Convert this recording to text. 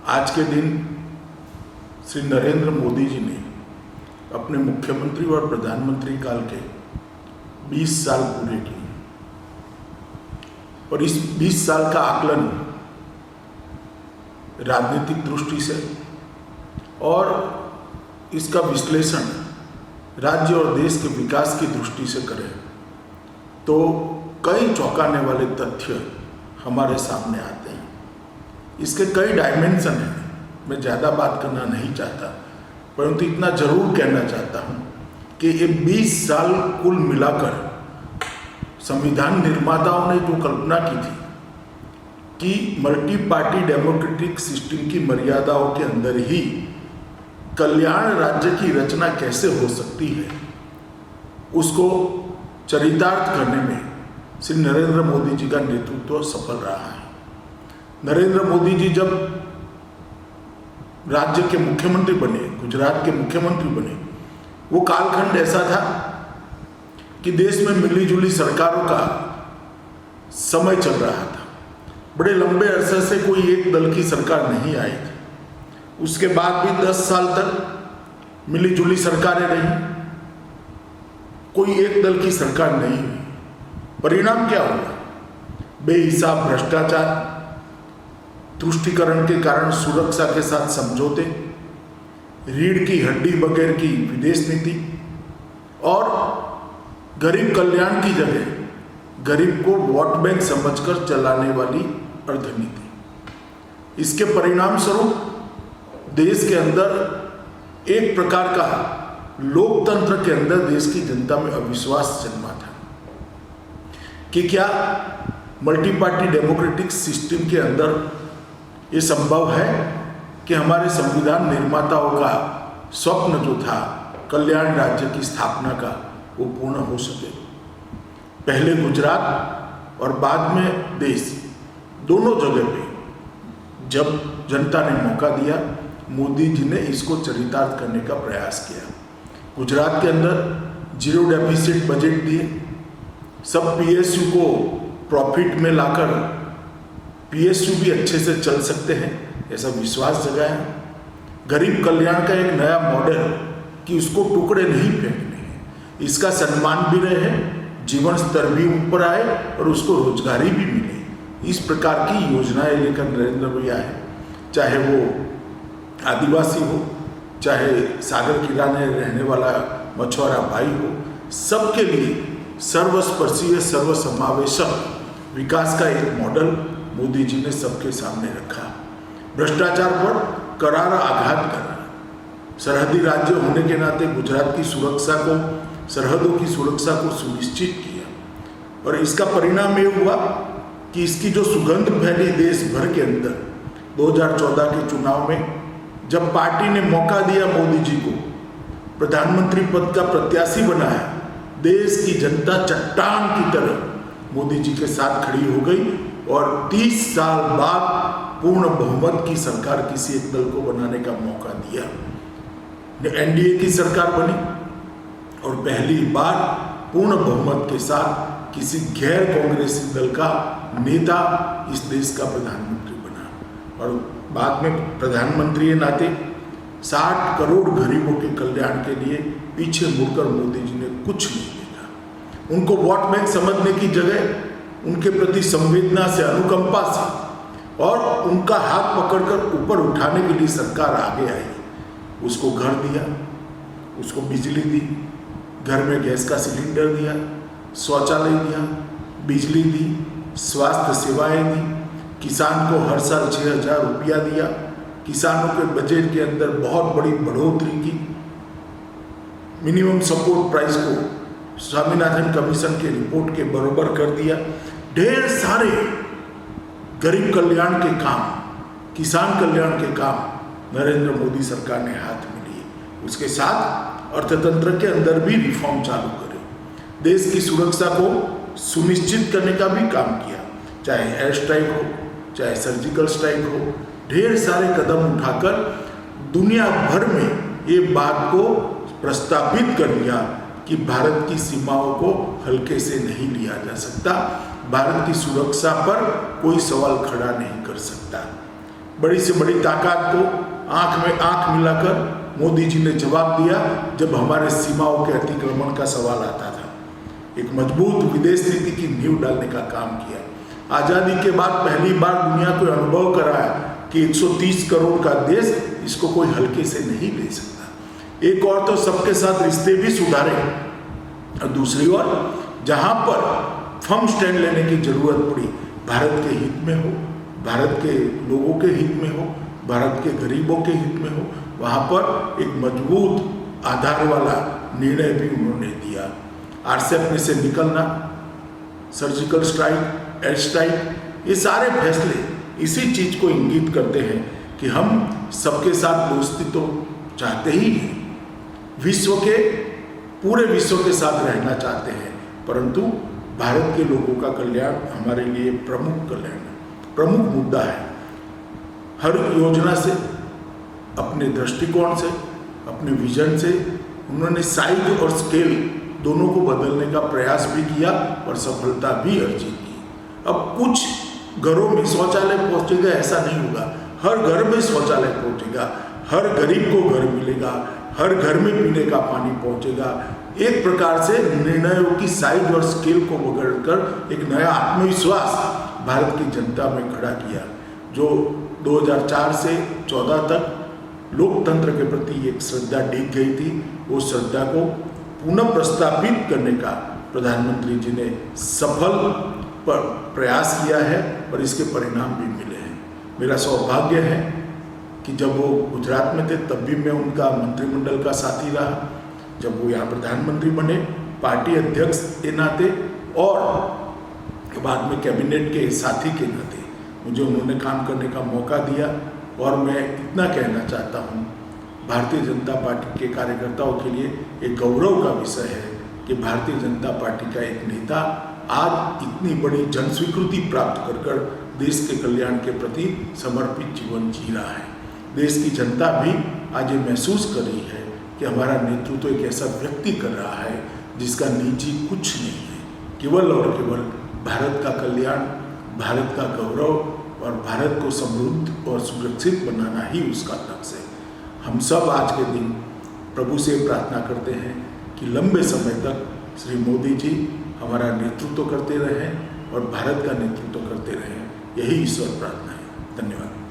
आज के दिन श्री नरेंद्र मोदी जी ने अपने मुख्यमंत्री और प्रधानमंत्री काल के 20 साल पूरे किए और इस 20 साल का आकलन राजनीतिक दृष्टि से और इसका विश्लेषण राज्य और देश के विकास की दृष्टि से करें तो कई चौंकाने वाले तथ्य हमारे सामने आते हैं। इसके कई डायमेंशन हैं। मैं ज़्यादा बात करना नहीं चाहता, परंतु इतना जरूर कहना चाहता हूँ कि ये 20 साल कुल मिलाकर संविधान निर्माताओं ने जो कल्पना की थी कि मल्टी पार्टी डेमोक्रेटिक सिस्टम की मर्यादाओं के अंदर ही कल्याण राज्य की रचना कैसे हो सकती है, उसको चरितार्थ करने में श्री नरेंद्र मोदी जी का नेतृत्व सफल रहा है। नरेंद्र मोदी जी जब राज्य के मुख्यमंत्री बने, गुजरात के मुख्यमंत्री बने, वो कालखंड ऐसा था कि देश में मिली जुली सरकारों का समय चल रहा था। बड़े लंबे अरसे से कोई एक दल की सरकार नहीं आई थी। उसके बाद भी 10 साल तक मिली जुली सरकारें रहीं, कोई एक दल की सरकार नहीं हुई। परिणाम क्या हुआ? बेहिसाब भ्रष्टाचार, तुष्टीकरण के कारण सुरक्षा के साथ समझौते, रीढ़ की हड्डी बगैर की विदेश नीति और गरीब कल्याण की जगह गरीब को वोट बैंक समझकर चलाने वाली अर्थनीति। इसके परिणाम स्वरूप देश के अंदर एक प्रकार का लोकतंत्र के अंदर देश की जनता में अविश्वास जन्मा था कि क्या मल्टी पार्टी डेमोक्रेटिक सिस्टम के अंदर ये संभव है कि हमारे संविधान निर्माताओं का स्वप्न जो था कल्याण राज्य की स्थापना का, वो पूर्ण हो सके। पहले गुजरात और बाद में देश, दोनों जगह पे जब जनता ने मौका दिया, मोदी जी ने इसको चरितार्थ करने का प्रयास किया। गुजरात के अंदर जीरो डेफिसिट बजट दिए, सब पीएसयू को प्रॉफिट में लाकर पीएसयू भी अच्छे से चल सकते हैं, ऐसा विश्वास जगाया। गरीब कल्याण का एक नया मॉडल कि उसको टुकड़े नहीं फेंकने हैं, इसका सम्मान भी रहे, जीवन स्तर भी ऊपर आए और उसको रोजगारी भी मिले। इस प्रकार की योजनाएं लेकर नरेंद्र भैया है, चाहे वो आदिवासी हो, चाहे सागर किनारे रहने वाला मछुआरा भाई हो, सबके लिए सर्वस्पर्शीय सर्वसमावेशक विकास का एक मॉडल मोदी जी ने सबके सामने रखा। भ्रष्टाचार पर करारा आघात करा। सरहदी राज्य होने के नाते गुजरात की सुरक्षा को, सरहदों की सुरक्षा को सुनिश्चित किया और इसका परिणाम ये हुआ कि इसकी जो सुगंध फैली देश भर के अंदर 2014 के चुनाव में जब पार्टी ने मौका दिया मोदी जी को, प्रधानमंत्री पद का प्रत्याशी बनाया, देश की जनता चट्टान की तरह मोदी जी के साथ खड़ी हो गई और 30 साल बाद पूर्ण बहुमत की सरकार किसी एक दल को बनाने का मौका दिया। एनडीए की सरकार बनी और पहली बार पूर्ण बहुमत के साथ किसी गैर कांग्रेसी दल का नेता इस देश का प्रधानमंत्री बना और बाद में प्रधानमंत्री के नाते 60 करोड़ गरीबों के कल्याण के लिए पीछे मुड़कर मोदी जी ने कुछ नहीं देखा। उनको वोट बैंक समझने की जगह उनके प्रति संवेदना से, अनुकंपा से और उनका हाथ पकड़कर ऊपर उठाने के लिए सरकार आगे आई। उसको घर दिया, उसको बिजली दी, घर में गैस का सिलेंडर दिया, शौचालय दिया, बिजली दी, स्वास्थ्य सेवाएं दी, किसान को हर साल 6,000 रुपया दिया, किसानों के बजट के अंदर बहुत बड़ी बढ़ोतरी की, मिनिमम सपोर्ट प्राइस को स्वामीनाथन कमीशन के रिपोर्ट के बराबर कर दिया। ढेर सारे गरीब कल्याण के काम, किसान कल्याण के काम नरेंद्र मोदी सरकार ने हाथ में लिए। उसके साथ अर्थतंत्र के अंदर भी रिफॉर्म चालू करे, देश की सुरक्षा को सुनिश्चित करने का भी काम किया, चाहे एयर स्ट्राइक हो, चाहे सर्जिकल स्ट्राइक हो। ढेर सारे कदम उठाकर दुनिया भर में ये बात को प्रस्तावित कर दिया कि भारत की सीमाओं को हल्के से नहीं लिया जा सकता, भारत की सुरक्षा पर कोई सवाल खड़ा नहीं कर सकता। बड़ी से बड़ी ताकत को आंख में आंख मिलाकर मोदी जी ने जवाब दिया जब हमारे सीमाओं के अतिक्रमण का सवाल आता था। एक मजबूत विदेश नीति की नींव डालने का काम किया। आज़ादी के बाद पहली बार दुनिया को अनुभव कराया कि 130 करोड़ का देश इसको कोई हल्के से नहीं ले सकता। एक और तो सबके साथ रिश्ते भी सुधारे और दूसरी ओर जहां पर फर्म स्टैंड लेने की जरूरत पड़ी, भारत के हित में हो, भारत के लोगों के हित में हो, भारत के गरीबों के हित में हो, वहां पर एक मजबूत आधार वाला निर्णय भी उन्होंने दिया। आरसेप में से निकलना, सर्जिकल स्ट्राइक, एयर स्ट्राइक, ये सारे फैसले इसी चीज को इंगित करते हैं कि हम सबके साथ दोस्ती तो चाहते ही हैं, पूरे विश्व के साथ रहना चाहते हैं, परंतु भारत के लोगों का कल्याण हमारे लिए प्रमुख मुद्दा है। हर योजना से, अपने दृष्टिकोण से, अपने विजन से उन्होंने साइज और स्केल दोनों को बदलने का प्रयास भी किया और सफलता भी अर्जित की। अब कुछ घरों में शौचालय पहुंचेगा ऐसा नहीं होगा, हर घर में शौचालय पहुंचेगा, हर गरीब को घर मिलेगा, हर घर में पीने का पानी पहुंचेगा। एक प्रकार से निर्णयों की साइज और स्केल को बदलकर एक नया आत्मविश्वास भारत की जनता में खड़ा किया। जो 2004 से 14 तक लोकतंत्र के प्रति एक श्रद्धा डिग गई थी, वो श्रद्धा को पुनः प्रस्तापित करने का प्रधानमंत्री जी ने सफल प्रयास किया है और इसके परिणाम भी मिले हैं। मेरा सौभाग्य है कि जब वो गुजरात में थे तब भी मैं उनका मंत्रिमंडल का साथी रहा, जब वो यहाँ प्रधानमंत्री बने पार्टी अध्यक्ष के नाते और बाद में कैबिनेट के साथी के नाते मुझे उन्होंने काम करने का मौका दिया। और मैं इतना कहना चाहता हूँ, भारतीय जनता पार्टी के कार्यकर्ताओं के लिए एक गौरव का विषय है कि भारतीय जनता पार्टी का एक नेता आज इतनी बड़ी जन स्वीकृति प्राप्त कर देश के कल्याण के प्रति समर्पित जीवन जी रहा है। देश की जनता भी आज ये महसूस कर रही है कि हमारा नेतृत्व एक ऐसा व्यक्ति कर रहा है जिसका निजी कुछ नहीं है, केवल और केवल भारत का कल्याण, भारत का गौरव और भारत को समृद्ध और सुरक्षित बनाना ही उसका लक्ष्य है। हम सब आज के दिन प्रभु से प्रार्थना करते हैं कि लंबे समय तक श्री मोदी जी हमारा नेतृत्व करते रहें और भारत का नेतृत्व करते रहें, यही ईश्वर प्रार्थना है। धन्यवाद।